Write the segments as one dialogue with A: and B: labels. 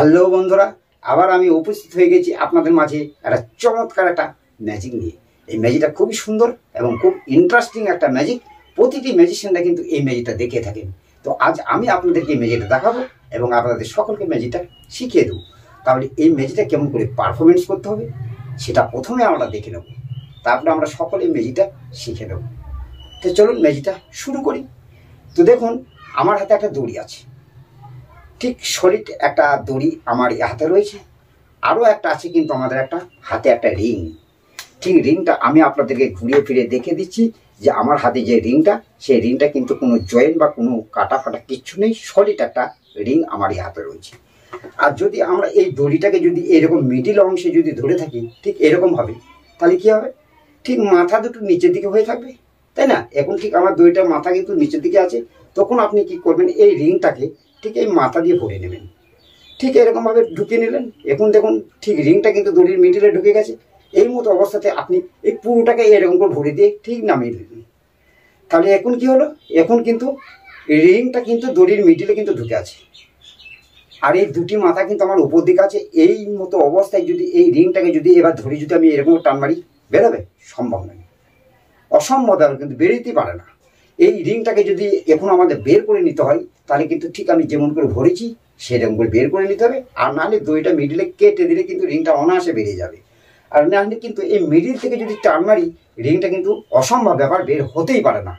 A: Hello বন্ধুরা, আবার আমি উপস্থিত হয়ে গেছি আপনাদের মাঝে একটা চমৎকার একটা ম্যাজিক নিয়ে। এই ম্যাজিকটা খুবই সুন্দর এবং খুব ইন্টারেস্টিং একটা ম্যাজিক। প্রতিটি ম্যাজিশিয়ানরা কিন্তু এই ম্যাজিকটা দেখে থাকেন। তো আজ আমি আপনাদেরকে এই ম্যাজিকটা দেখাবো এবং আপনাদের সকলকে ম্যাজিকটা শিখিয়ে দেবো। তাহলে এই ম্যাজিকটা কেমন করে পারফরমেন্স করতে হবে সেটা প্রথমে আমরা দেখে নেব, তারপরে আমরা সকলে এই ম্যাজিকটা শিখে নেব। তো চলুন ম্যাজিকটা শুরু করি। তো দেখুন, আমার হাতে একটা দড়ি আছে, ঠিক সলিড একটা দড়ি আমার হাতে রয়েছে। আরও একটা আছে কিন্তু আমাদের একটা হাতে একটা রিং। ঠিক রিংটা আমি আপনাদেরকে ঘুরিয়ে ফিরে দেখে দিচ্ছি যে আমার হাতে যে রিংটা, সেই রিংটা কিন্তু কোনো জয়েন্ট বা কোনো কাটা ফাটা কিচ্ছু নেই, সলিড একটা রিং আমার হাতে রয়েছে। আর যদি আমরা এই দড়িটাকে যদি এরকম মিডিল অংশে যদি ধরে থাকি ঠিক এরকমভাবে, তাহলে কী হবে, ঠিক মাথা দুটো নিচের দিকে হয়ে থাকবে, তাই না? এখন ঠিক আমার দড়িটার মাথা কিন্তু নিচের দিকে আছে। তখন আপনি কি করবেন, এই রিংটাকে ঠিক এই মাথা দিয়ে ভরে নেবেন, ঠিক এরকমভাবে ঢুকিয়ে নিলেন। এখন দেখুন ঠিক রিংটা কিন্তু দড়ির মিডিলে ঢুকে গেছে। এই মতো অবস্থাতে আপনি এই পুরোটাকে এরকম করে ভরে দিয়ে ঠিক নামিয়ে দিলেন। তাহলে এখন কি হলো, এখন কিন্তু রিংটা কিন্তু দড়ির মিডিলে কিন্তু ঢুকে আছে, আর এই দুটি মাথা কিন্তু আমার উপর দিকে আছে। এই মতো অবস্থায় যদি এই রিংটাকে যদি এবার ধরি, যদি আমি এরকম টান মারি, বেরোবে? সম্ভব নয়, অসম্ভব, কিন্তু বেরোতেই পারে না। এই রিংটাকে যদি এখন আমাদের বের করে নিতে হয়, তাহলে কিন্তু ঠিক আমি যেমন করে ভরেছি সেরকম করে বের করে নিতে হবে। আর নাহলে দড়িটা মিডিলে কেটে দিলে কিন্তু রিংটা অনায়াসে বেরিয়ে যাবে। আর নাহলে কিন্তু এই মিডিল থেকে যদি টান মারি, রিংটা কিন্তু অসম্ভব ব্যাপার, বের হতেই পারে না।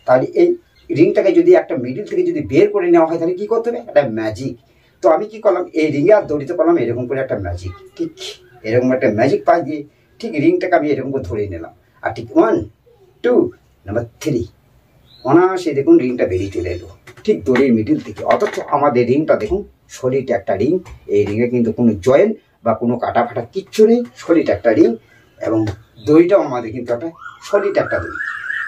A: তাহলে এই রিংটাকে যদি একটা মিডিল থেকে যদি বের করে নেওয়া হয়, তাহলে কী করতে হবে, একটা ম্যাজিক। তো আমি কি করলাম, এই রিংয়ে আর দড়িতে করলাম এরকম করে একটা ম্যাজিক। ঠিক এরকম একটা ম্যাজিক পাই দিয়ে ঠিক রিংটাকে আমি এরকম করে ধরে নিলাম। আর ঠিক 1 2 নাম্বার 3 অনায়াসে দেখুন রিংটা বেরিয়ে চলে এলো ঠিক দড়ির মিডিল থেকে। অথচ আমাদের রিংটা দেখুন সলিড একটা রিং। এই রিংয়ে কিন্তু কোনো জয়েন্ট বা কোনো কাটা ফাটা কিচ্ছু নেই, সলিড একটা রিং। এবং দড়িটাও আমাদের কিন্তু একটা সলিড একটা দড়ি,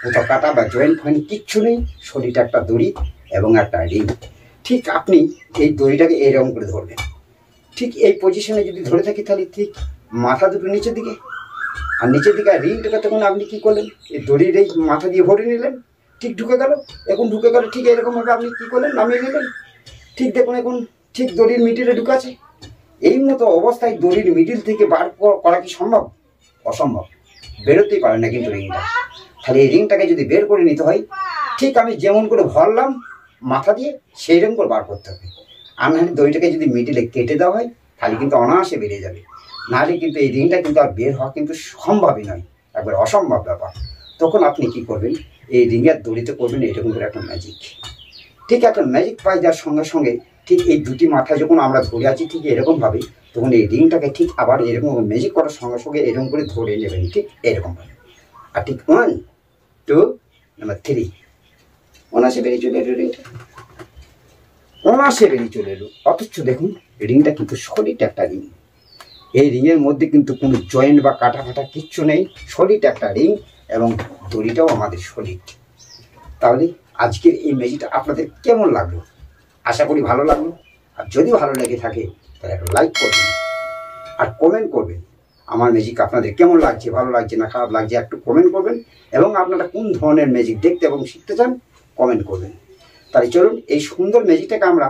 A: কোথাও কাটা বা জয়েন্ট ফয়েন্ট কিচ্ছু নেই, সলিড একটা দড়ি এবং একটা রিং। ঠিক আপনি এই দড়িটাকে এইরকম করে ধরবেন, ঠিক এই পজিশনে যদি ধরে থাকি, তাহলে ঠিক মাথা দুটো নিচের দিকে, আর নিচের দিকে রিংটাকে তখন আপনি কী করলেন, এই দড়ির এই মাথা দিয়ে ভরে নিলেন, ঠিক ঢুকে গেল। এখন ঢুকে গেল, ঠিক এরকমভাবে আপনি কী করলেন, নামিয়ে নিলেন। ঠিক দেখুন এখন ঠিক দড়ির মিডিলে ঢুকাছে। এই মতো অবস্থায় দড়ির মিডিল থেকে বার করা কি সম্ভব? অসম্ভব, বেরোতেই পারে না কিন্তু রিংটা। তাহলে এই রিংটাকে যদি বের করে নিতে হয়, ঠিক আমি যেমন করে ভরলাম মাথা দিয়ে, সেই রকম করে বার করতে হবে। আর নাহলে দড়িটাকে যদি মিডিলে কেটে দেওয়া হয়, তাহলে কিন্তু অনায়াসে বেরিয়ে যাবে। নাহলে কিন্তু এই রিংটা কিন্তু আর বের হওয়া কিন্তু সম্ভবই নয়, একবার অসম্ভব ব্যাপার। তখন আপনি কি করবেন, এই রিংয়ের দড়িতে করবেন এরকম করে একটা ম্যাজিক। ঠিক একটা ম্যাজিক পাই যাওয়ার সঙ্গে সঙ্গে ঠিক এই দুটি মাথা যখন আমরা ধরে আছি ঠিক এরকমভাবে, তখন এই রিংটাকে ঠিক আবার এরকম ম্যাজিক করার সঙ্গে সঙ্গে এরকম করে ধরে নেবেন ঠিক এরকমভাবে। আর ঠিক 1 2 নাম্বার 3 অনায়াসে বেরিয়ে চলে এলো রিংটা, অনায়াসে বেরিয়ে চলে এলো। অথচ দেখুন রিংটা কিন্তু সলিড একটা রিং। এই রিংয়ের মধ্যে কিন্তু কোনো জয়েন্ট বা কাটা ফাটা কিচ্ছু নেই, সলিড একটা রিং এবং দড়িটাও আমাদের সলিড। তাহলে আজকের এই ম্যাজিকটা আপনাদের কেমন লাগলো? আশা করি ভালো লাগলো। আর যদি ভালো লেগে থাকে তাহলে একটা লাইক করবেন আর কমেন্ট করবেন আমার ম্যাজিক আপনাদের কেমন লাগছে, ভালো লাগছে না খারাপ লাগছে, একটু কমেন্ট করবেন। এবং আপনারা কোন ধরনের ম্যাজিক দেখতে এবং শিখতে চান কমেন্ট করবেন। তাই চলুন এই সুন্দর ম্যাজিকটাকে আমরা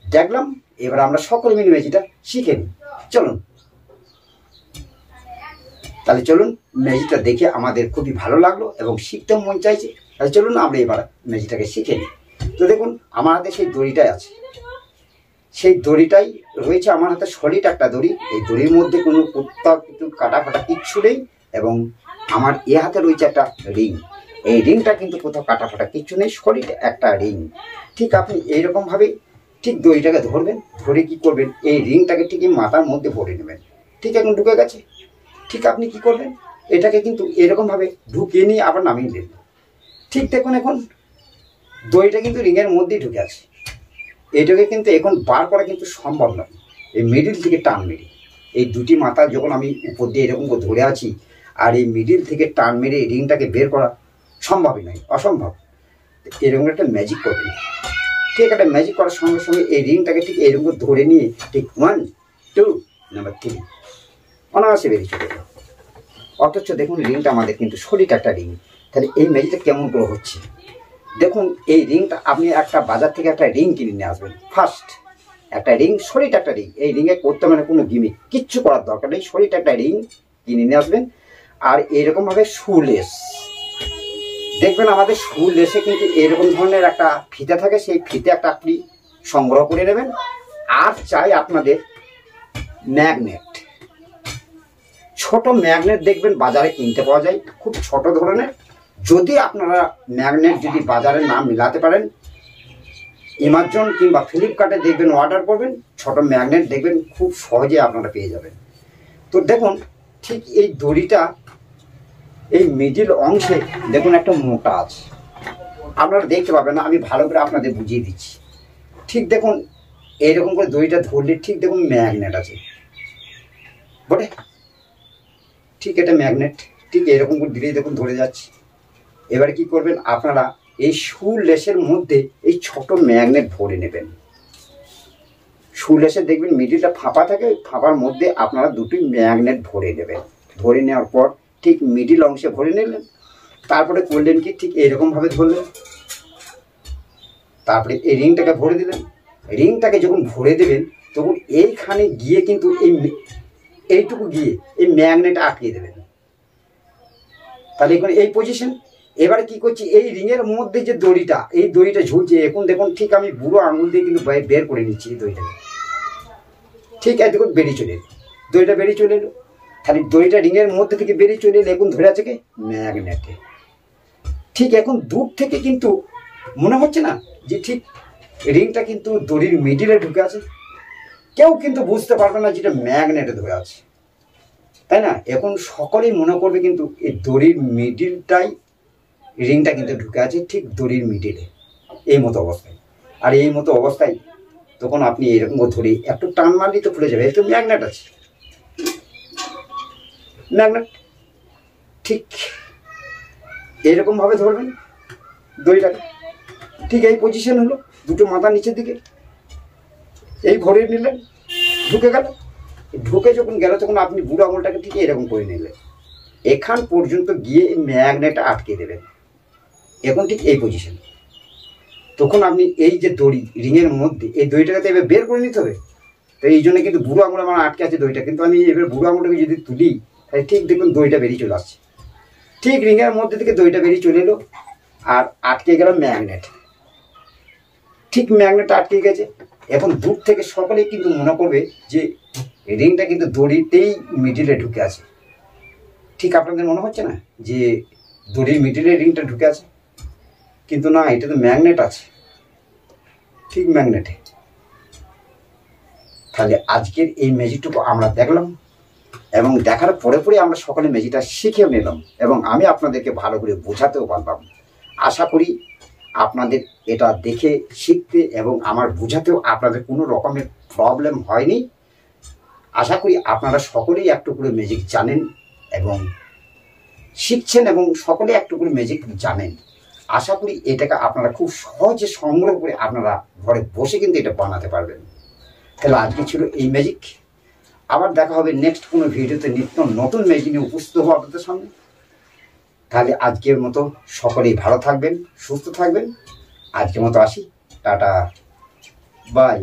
A: দেখলাম, এবার আমরা সকলে মিলে ম্যাজিকটা শিখে নিই। চলুন তাহলে চলুন, ম্যাজিকটা দেখে আমাদের খুবই ভালো লাগলো এবং শিখতেও মন চাইছে। তাহলে চলুন আমরা এবার ম্যাজিকটাকে শিখে নিই। তো দেখুন আমার হাতে সেই দড়িটাই আছে, সেই দড়িটাই রয়েছে আমার হাতে সলিড একটা দড়ি। এই দড়ির মধ্যে কোনো কোথাও কিছু কাটা ফাটা কিচ্ছু নেই এবং আমার এ হাতে রয়েছে একটা রিং। এই রিংটা কিন্তু কোথাও কাটা ফাটা কিচ্ছু নেই, সলিড একটা রিং। ঠিক আপনি এইরকমভাবে ঠিক দড়িটাকে ধরবেন, ধরে কি করবেন, এই রিংটাকে ঠিক এই মাথার মধ্যে ভরে নেবেন। ঠিক এখন ঢুকে গেছে। ঠিক আপনি কি করবেন, এটাকে কিন্তু এরকমভাবে ঢুকিয়ে নিয়ে আবার নামিয়ে দেবেন। ঠিক দেখুন এখন দড়িটা কিন্তু রিংয়ের মধ্যেই ঢুকে আছে। এটাকে কিন্তু এখন বার করা কিন্তু সম্ভব নয়। এই মিডিল থেকে টান মেরে, এই দুটি মাথা যখন আমি উপর দিয়ে এরকম করে ধরে আছি, আর এই মিডিল থেকে টান মেরে এই রিংটাকে বের করা সম্ভবই নয়, অসম্ভব। এরকম একটা ম্যাজিক করবেন। ঠিক একটা ম্যাজিক করার সঙ্গে সঙ্গে এই রিংটাকে ঠিক এরকম করে ধরে নিয়ে ঠিক 1 2 নাম্বার 3 অনায়াসে বেরিয়ে চলে গেল। অথচ দেখুন রিংটা আমাদের কিন্তু সলিড একটা রিং। তাহলে এই ম্যাজিকটা কেমন করে হচ্ছে দেখুন। এই রিংটা আপনি একটা বাজার থেকে একটা রিং কিনে নিয়ে আসবেন। ফার্স্ট একটা রিং, সলিড একটা রিং। এই রিংয়ে করতে মানে কোনো গিমিক কিচ্ছু করার দরকার নেই, সলিড একটা রিং কিনে নিয়ে আসবেন। আর এরকমভাবে শুলেস দেখবেন, আমাদের শুলেসে কিন্তু এরকম ধরনের একটা ফিতে থাকে, সেই ফিতে একটা আপনি সংগ্রহ করে নেবেন। আর চাই আপনাদের ম্যাগনেট, ছোট ম্যাগনেট দেখবেন বাজারে কিনতে পাওয়া যায়, খুব ছোট ধরনের। যদি আপনারা ম্যাগনেট যদি বাজারে না মিলাতে পারেন, অ্যামাজন কিংবা ফ্লিপকার্টে দেখবেন অর্ডার করবেন, ছোট ম্যাগনেট দেখবেন খুব সহজে আপনারা পেয়ে যাবেন। তো দেখুন ঠিক এই দড়িটা এই মিডিল অংশে দেখুন একটা মোটা আছে, আপনারা দেখতে পাবেন না, আমি ভালো করে আপনাদের বুঝিয়ে দিচ্ছি। ঠিক দেখুন এইরকম করে দড়িটা ধরলে ঠিক দেখুন ম্যাগনেট আছে বটে, ঠিক এটা ম্যাগনেট, ঠিক এরকম করে দিলেই দেখুন ধরে যাচ্ছে। এবারে কি করবেন আপনারা, এই শুলেসের মধ্যে এই ছোট ম্যাগনেট ভরে নেবেন। শুলেসে দেখবেন মিডিলটা ফাঁপা থাকে, ফাঁপার মধ্যে আপনারা দুটি ম্যাগনেট ভরে নেবেন। ভরে নেওয়ার পর ঠিক মিডিল অংশে ভরে নিলেন। তারপরে করলেন কি, ঠিক এরকমভাবে ধরলেন, তারপরে এই রিংটাকে ভরে দিলেন। রিংটাকে যখন ভরে দেবেন তখন এইখানে গিয়ে কিন্তু এইটুকু গিয়ে এই ম্যাগনেট আটকে দেবেন। তাহলে এখন এই পজিশন। এবারে কি করছি, এই রিংয়ের মধ্যে যে দড়িটা, এই দড়িটা ঝুলছে, এখন দেখুন ঠিক আমি বুড়ো আঙুল দিয়ে কিন্তু বের করে নিচ্ছি এই দড়িটাকে। ঠিক আছে, দেখুন বেরিয়ে চলে এলো, দড়িটা বেরিয়ে চলে এলো। তাহলে দড়িটা রিংয়ের মধ্যে থেকে বেরিয়ে চলে এলো, এখন ধরে আছে কি ম্যাগনেটে। ঠিক এখন দূর থেকে কিন্তু মনে হচ্ছে না যে ঠিক রিংটা কিন্তু দড়ির মিডিলে ঢুকে আছে, কেউ কিন্তু বুঝতে পারবে না যেটা ম্যাগনেটে ধরে আছে, তাই না? এখন সকলেই মনে করবে কিন্তু এই দড়ির মিডিলটাই রিংটা কিন্তু ঢুকে আছে, ঠিক দড়ির মিডিলে এই মতো অবস্থায়। আর এই মতো অবস্থায় তখন আপনি এরকম ধরে একটু টান মারলেই তো খুলে যাবে, একটু ম্যাগনেট আছে, ম্যাগনেট। ঠিক এরকমভাবে ধরবেন দড়িটাকে, ঠিক এই পজিশন হলো, দুটো মাথা নিচের দিকে, এই ভরে নিলেন, ঢুকে গেল। ঢুকে যখন গেল তখন আপনি বুড়ো আঙুলটাকে ঠিক এরকম করে নিলেন, এখান পর্যন্ত গিয়ে ম্যাগনেটটা আটকে দেবেন। এখন ঠিক এই পজিশন, তখন আপনি এই যে দড়ি রিংয়ের মধ্যে, এই দড়িটাকে তো এবার বের করে নিতে হবে। তো এই জন্য কিন্তু বুড়ো আঙুল আমার আটকে আছে দড়িটা, কিন্তু আমি এবার বুড়ো আঙুলটাকে যদি তুলি তাহলে ঠিক দেখুন দড়িটা বেরিয়ে চলে আসছে, ঠিক রিংয়ের মধ্যে থেকে দড়িটা বেরিয়ে চলে এলো, আর আটকে গেল ম্যাগনেট। ঠিক ম্যাগনেটটা আটকে গেছে। এখন দূর থেকে সকলেই কিন্তু মনে করবে যে রিংটা কিন্তু দড়িতেই মিডিলে ঢুকে আছে। ঠিক আপনাদের মনে হচ্ছে না যে দড়ির মিডিলে রিংটা ঢুকে আছে? কিন্তু না, এটা তো ম্যাগনেট আছে, ঠিক ম্যাগনেটে। তাহলে আজকের এই ম্যাজিকটুকু আমরা দেখলাম, এবং দেখার পরে পরে আমরা সকলে ম্যাজিকটা শিখেও নিলাম, এবং আমি আপনাদেরকে ভালো করে বোঝাতেও পারলাম। আশা করি আপনাদের এটা দেখে শিখতে এবং আমার বোঝাতেও আপনাদের কোনো রকমের প্রবলেম হয়নি। আশা করি আপনারা সকলেই একটু করে ম্যাজিক জানেন এবং শিখছেন, এবং সকলে একটু করে ম্যাজিক জানেন। আশা করি এটাকে আপনারা খুব সহজে সংগ্রহ করে আপনারা ঘরে বসে কিন্তু এটা বানাতে পারবেন। তাহলে আজকে ছিল এই ম্যাজিক। আবার দেখা হবে নেক্সট কোনো ভিডিওতে, নিত্য নতুন ম্যাজিক নিয়ে উপস্থিত হবো আপনাদের সামনে। তাহলে আজকের মতো সকলেই ভালো থাকবেন, সুস্থ থাকবেন। আজকের মতো আসি, টাটা, বাই।